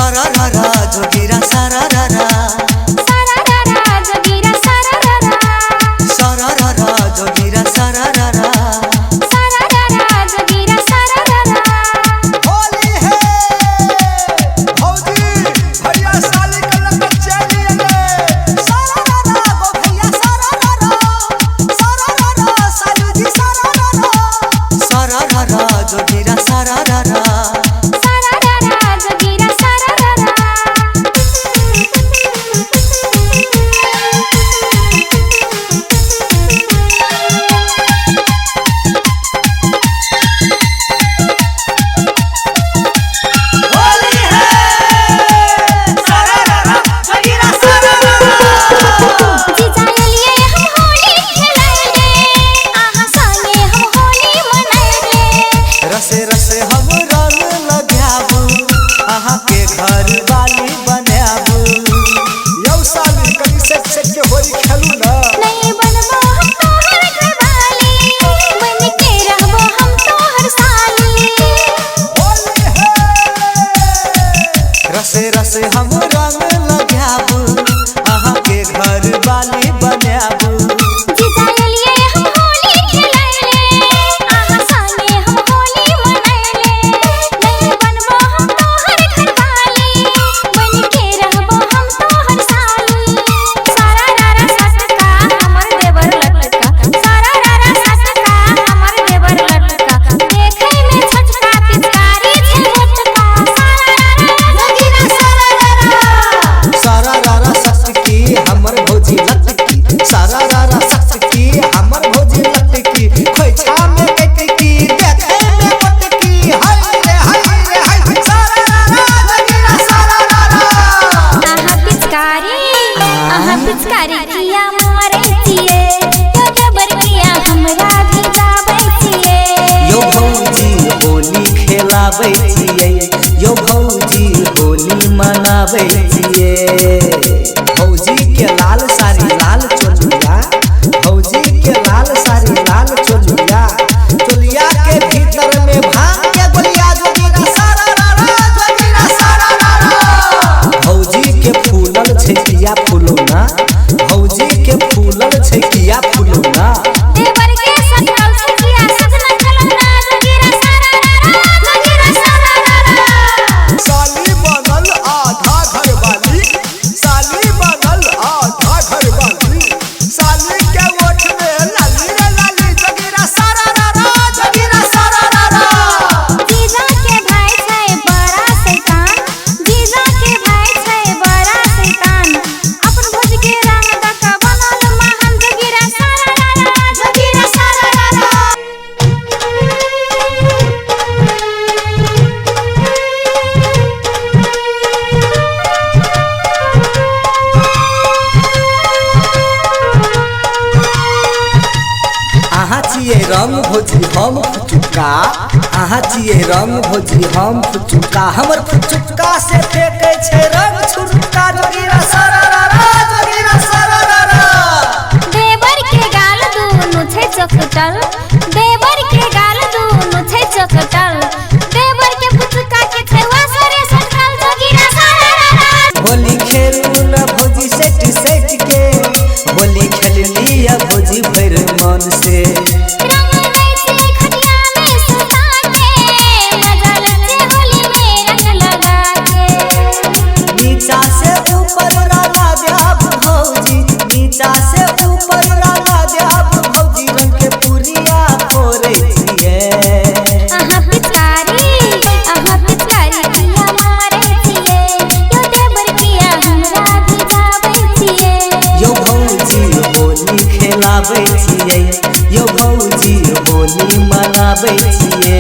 सारा रारा जोगीरा सारा रारा जोगीरा सारा रारा जोगीरा सारा रारा जोगीरा सारा होली है भौजी भैया साली के लपट चली ले सारा रारा गो भैया सारा रारा साली जी सारा रारा जोगीरा सारा रारा रसे रसे हम रंग लगाबू अहाँ के घर वाली बनाबू यौ साली कनी से के होली खेलू ना नहीं बनबो हम तोहर घरवाली बन के रहबो हम तोहर साली होली है रसे रसे हम रंग लगाबू अहाँ के घर वाली बनाबू पिचकारी किया मरे छिए यो जबर किया हमरा भी जाबै छिए यो भौजी होली खेलाबै छिए यो भौजी होली मनाबै छिए भौजी के लाल साड़ी लाल चोलिया भौजी के लाल साड़ी लाल चोलिया चोलिया के भीतर में भांग के गोलिया जोगीरा सारा रारा भौजी के फूलल छै किया फूलोना भौजी के फूलल छै किया फूलोना देवर के सजल से किया सजना चलना जोगीरा सारा साली बनल आधा घर वाली साली बनल आधा घर वाली साली के ओठ में लाली रे लाली जोगीरा सारा रारा जीजा के भाई छै बड़ा शैतान जीजा के भाई छै बड़ा शैतान अपन भोज के रंग दका बनल महान जोगीरा सारा अहाँ छिए रंग भोजी हम फुचुका अहाँ छिए रंग भोजी हम फुचुका हमर फुचुका से फेंकै छै रंग छुटका जोगीरा सारा रारा देवर के गाल दुनु छै चकटल देवर के गाल दुनु छै चकटल देवर के फुचुका के छै वासरे सटल जोगीरा सारा होली खेलू न भोजी सेट के होली खेलली या भोजी भर मन से रंग नैसी खटिया में सुता के मजा लगे होली में रंग लगा के नीचा से ऊपर रंगा देब भौजी नीचा से ऊपर रंगा देब भौजी रंग के पुरिया फोड़े छिए अहाँ पिचकारी किया मरे छिए यो देवर किया हमरा भी जाबै छिए यो भौजी होली खेलाबै छिए यो भौजी होली मनाबै छिए।